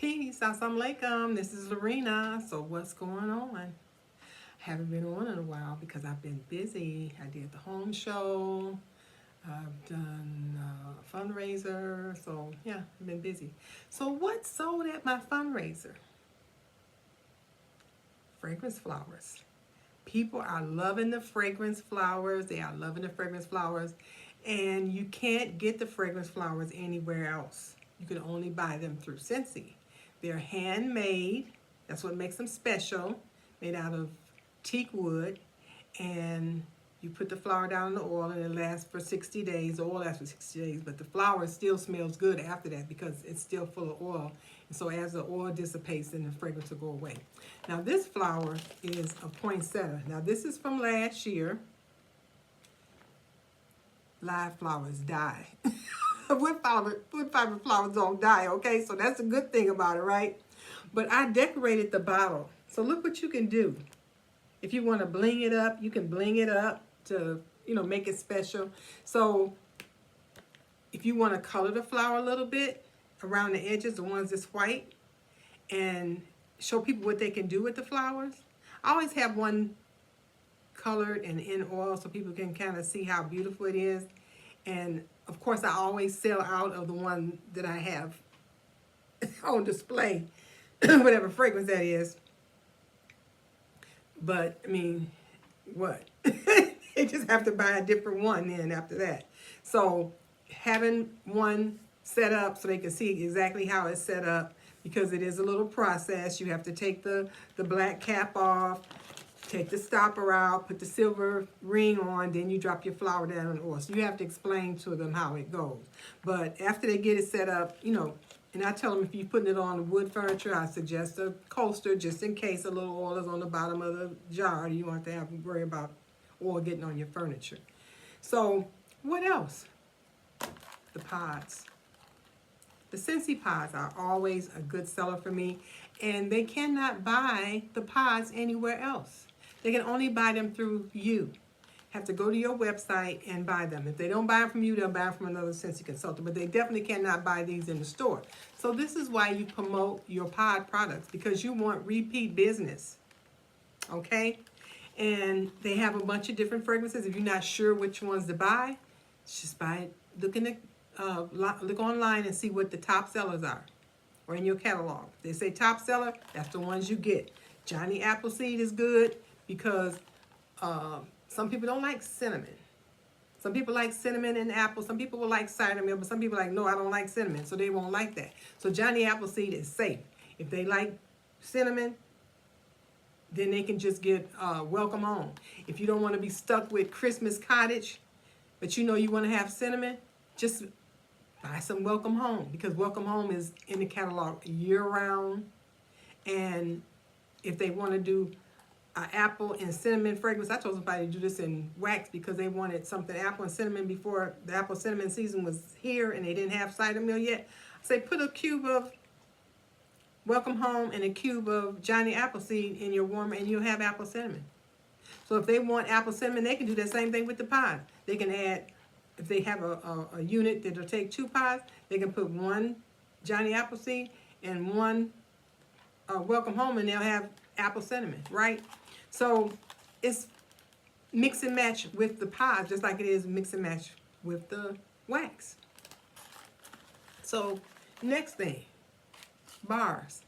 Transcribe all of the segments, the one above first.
Peace. Assalamu alaikum. This is Lorena. So what's going on? Haven't been on in a while because I've been busy. I did the home show. I've done a fundraiser. So yeah, I've been busy. So what sold at my fundraiser? Fragrance flowers. People are loving the fragrance flowers. They are loving the fragrance flowers. And you can't get the fragrance flowers anywhere else. You can only buy them through Scentsy. They're handmade. That's what makes them special. Made out of teak wood. And you put the flower down in the oil and it lasts for 60 days. The oil lasts for 60 days, but the flower still smells good after that because it's still full of oil. And so as the oil dissipates, then the fragrance will go away. Now this flower is a poinsettia. Now this is from last year. Live flowers die. Wood fiber flowers don't die, okay? So that's a good thing about it, right? But I decorated the bottle. So look what you can do. If you want to bling it up, you can bling it up to, make it special. So if you want to color the flower a little bit around the edges, the ones that's white, and show people what they can do with the flowers. I always have one colored and in oil so people can kind of see how beautiful it is. And of course I always sell out of the one that I have on display, whatever fragrance that is. But I mean, what? They just have to buy a different one then after that. So having one set up so they can see exactly how it's set up, because it is a little process. You have to take the black cap off, take the stopper out, put the silver ring on, then you drop your flower down in the oil. So you have to explain to them how it goes. But after they get it set up, and I tell them if you're putting it on wood furniture, I suggest a coaster just in case a little oil is on the bottom of the jar. You want to have to worry about oil getting on your furniture. So what else? The pods. The Scentsy pods are always a good seller for me, and they cannot buy the pods anywhere else. They can only buy them through you. Have to go to your website and buy them. If they don't buy them from you, they'll buy them from another Scentsy consultant, but they definitely cannot buy these in the store. So this is why you promote your pod products, because you want repeat business, okay? And they have a bunch of different fragrances. If you're not sure which ones to buy, just buy it. Look online and see what the top sellers are, or in your catalog. If they say top seller, that's the ones you get. Johnny Appleseed is good because some people don't like cinnamon. Some people like cinnamon and apple. Some people will like cider milk, but some people are like, no, I don't like cinnamon, so they won't like that. So Johnny Appleseed is safe. If they like cinnamon, then they can just get Welcome Home. If you don't want to be stuck with Christmas Cottage, but you want to have cinnamon, just buy some Welcome Home, because Welcome Home is in the catalog year-round. And if they want to do apple and cinnamon fragrance, I told somebody to do this in wax because they wanted something apple and cinnamon before the apple cinnamon season was here and they didn't have cider mill yet. I say put a cube of Welcome Home and a cube of Johnny Appleseed in your warmer and you'll have apple cinnamon. So if they want apple cinnamon, they can do the same thing with the pod. They can add, if they have a unit that'll take 2 pods, they can put 1 Johnny Appleseed and 1 Welcome Home, and they'll have apple cinnamon, right? So it's mix and match with the pods, just like it is mix and match with the wax. So next thing, bars.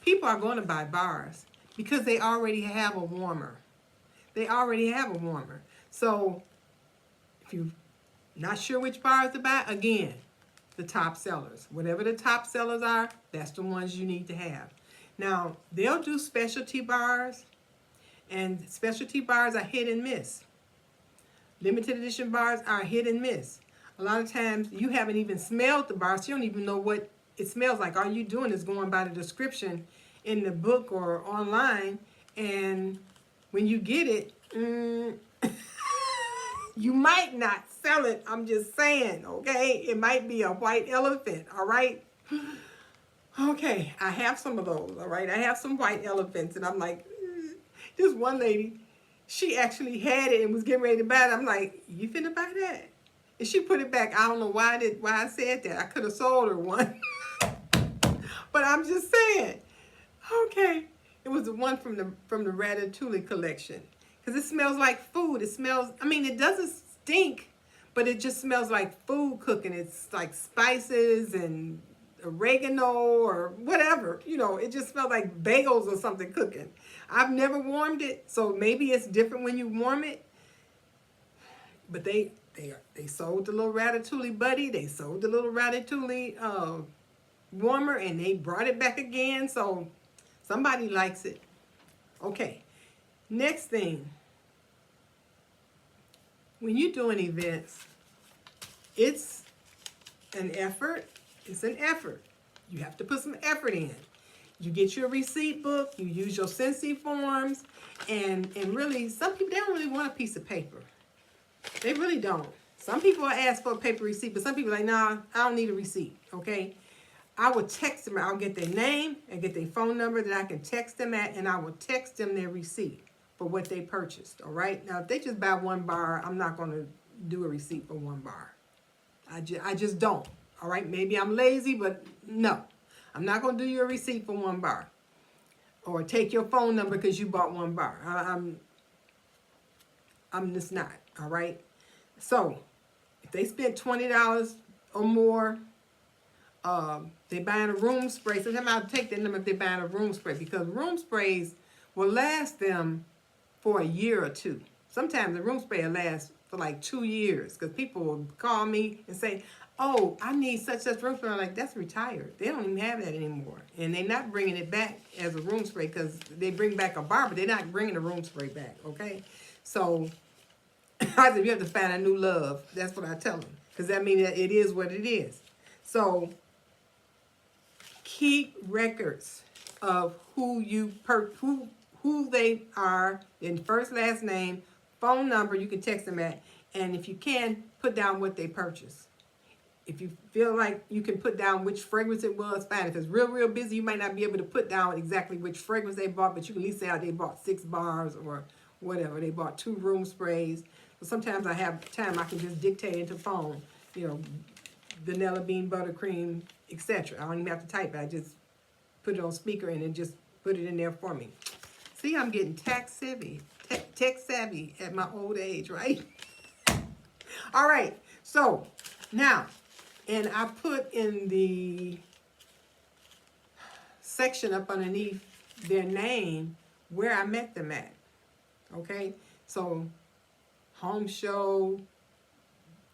People are going to buy bars because they already have a warmer. They already have a warmer. So if you're not sure which bars to buy, again, the top sellers. Whatever the top sellers are, that's the ones you need to have. Now, they'll do specialty bars, and specialty bars are hit and miss. Limited edition bars are hit and miss. A lot of times, you haven't even smelled the bar, so you don't even know what it smells like. All you're doing is going by the description in the book or online, and when you get it, you might not sell it. I'm just saying, okay? It might be a white elephant, all right? Okay, I have some of those, all right? I have some white elephants, and I'm like, this one lady, she actually had it and was getting ready to buy it. I'm like, you finna buy that? And she put it back. I don't know why I said that. I could have sold her one. But I'm just saying. Okay. It was the one from the Ratatouille collection. Because it smells like food. It smells, I mean, it doesn't stink, but it just smells like food cooking. It's like spices and oregano or whatever. You know, it just smells like bagels or something cooking. I've never warmed it, so maybe it's different when you warm it. But they sold the little Ratatouille buddy. They sold the little Ratatouille warmer, and they brought it back again. So somebody likes it. Okay. Next thing. When you're doing events, it's an effort. It's an effort. You have to put some effort in. You get your receipt book. You use your Scentsy forms. And really, some people, they don't really want a piece of paper. They really don't. Some people ask for a paper receipt, but some people are like, nah, I don't need a receipt, okay? I will text them. I'll get their name and get their phone number that I can text them at, and I will text them their receipt for what they purchased, all right? Now, if they just buy one bar, I'm not going to do a receipt for one bar. I just don't, all right? Maybe I'm lazy, but no. I'm not going to do you a receipt for one bar or take your phone number because you bought one bar. I'm just not, all right? So, if they spent $20 or more, they're buying a room spray. Sometimes I'll take their number if they're buying a room spray, because room sprays will last them for a year or two. Sometimes the room spray will last for like 2 years, because people will call me and say, oh, I need such room spray. I'm like, that's retired. They don't even have that anymore. And they're not bringing it back as a room spray, because they bring back a bar, but they're not bringing the room spray back, okay? So I said, you have to find a new love. That's what I tell them, because that means that it is what it is. So keep records of who they are, in first, last name, phone number you can text them at, and if you can, put down what they purchased. If you feel like you can put down which fragrance it was, fine. If it's real busy, you might not be able to put down exactly which fragrance they bought, but you can at least say they bought 6 bars or whatever. They bought 2 room sprays. So sometimes I have time, I can just dictate into phone, you know, vanilla bean buttercream, etc. I don't even have to type it. I just put it on speaker and then just put it in there for me. See, I'm getting tech savvy at my old age, right? All right, so now, and I put in the section up underneath their name where I met them at, okay? So, home show,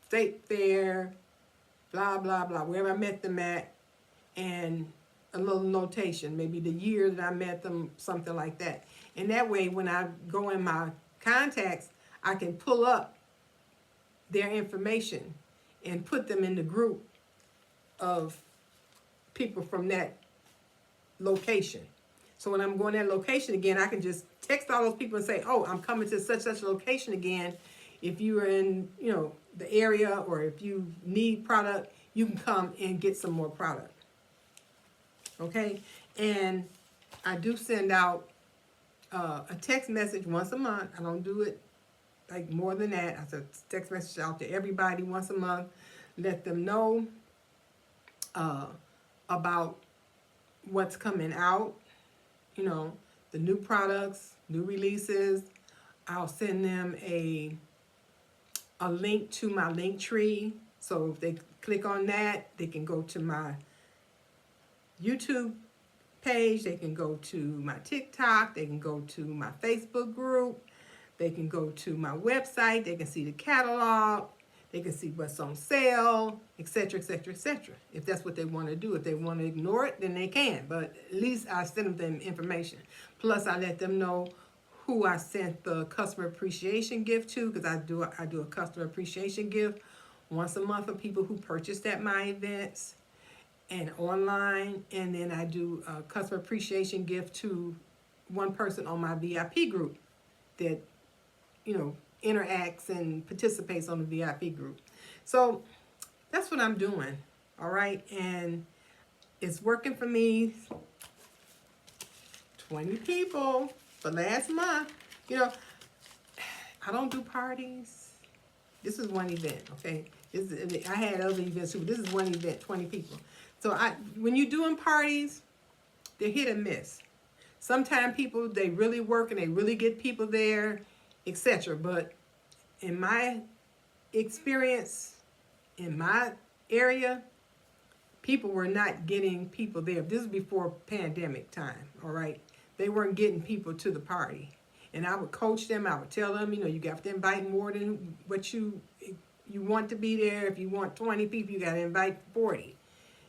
state fair, blah, blah, blah, wherever I met them at, and a little notation, maybe the year that I met them, something like that. And that way, when I go in my contacts, I can pull up their information and put them in the group of people from that location. So when I'm going to that location again, I can just text all those people and say, oh, I'm coming to such location again. If you are in, you know, the area, or if you need product, you can come and get some more product. Okay? And I do send out a text message once a month. I don't do it like more than that. I send a text message out to everybody once a month. Let them know about what's coming out, you know, the new products, new releases. I'll send them a link to my link tree. So if they click on that, they can go to my YouTube page, they can go to my TikTok, they can go to my Facebook group, they can go to my website, they can see the catalog, they can see what's on sale, etc., etc., etc. If that's what they want to do. If they want to ignore it, then they can. But at least I send them information. Plus, I let them know who I sent the customer appreciation gift to, because I do a customer appreciation gift once a month for people who purchased at my events and online. And then I do a customer appreciation gift to one person on my VIP group that, you know, interacts and participates on the VIP group. So that's what I'm doing, all right? And it's working for me. 20 people for last month. You know, I don't do parties. This is one event, okay? I had other events too, but this is one event, 20 people. So when you're doing parties, they're hit and miss. Sometimes people, they really work and they really get people there, etc. But in my experience, in my area, people were not getting people there. This is before pandemic time, all right? They weren't getting people to the party. And I would coach them. I would tell them, you got to invite more than what you want to be there. If you want 20 people, you got to invite 40.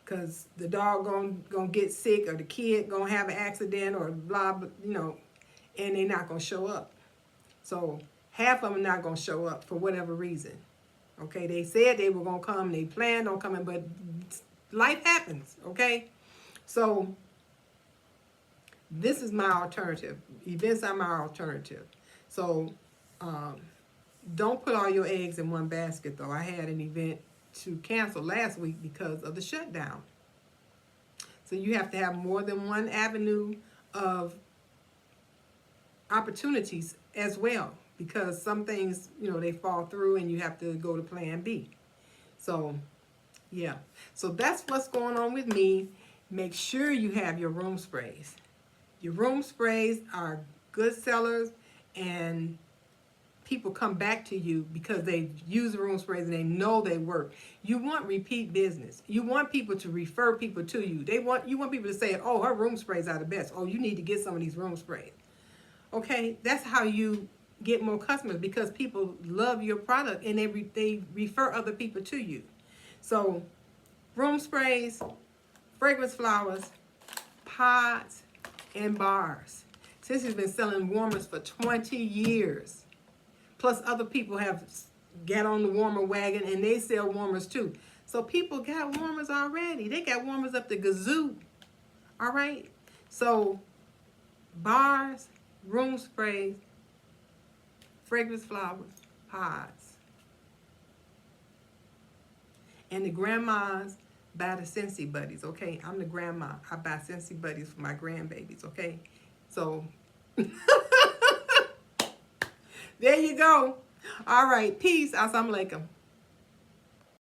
Because the dog gonna get sick, or the kid gonna have an accident, or blah, blah, and they're not gonna show up. So half of them not gonna show up for whatever reason. Okay, they said they were gonna come, they planned on coming, but life happens, okay? So this is my alternative. Events are my alternative. So don't put all your eggs in one basket, though. I had an event to cancel last week because of the shutdown. So you have to have more than one avenue of opportunities as well, because some things, they fall through and you have to go to plan B. So, yeah. So that's what's going on with me. Make sure you have your room sprays. Your room sprays are good sellers, and people come back to you because they use the room sprays and they know they work. You want repeat business. You want people to refer people to you. You want people to say, oh, her room sprays are the best. Oh, you need to get some of these room sprays. Okay, that's how you get more customers, because people love your product and they refer other people to you. So room sprays, fragrance flowers, pods, and bars. Scentsy has been selling warmers for 20 years. Plus other people have got on the warmer wagon and they sell warmers too. So people got warmers already. They got warmers up to gazoo. All right? So bars, room sprays, fragrance flowers, pods. And the grandmas buy the Scentsy buddies, okay? I'm the grandma. I buy Scentsy buddies for my grandbabies, okay? So there you go. All right. Peace. Assalamu alaikum.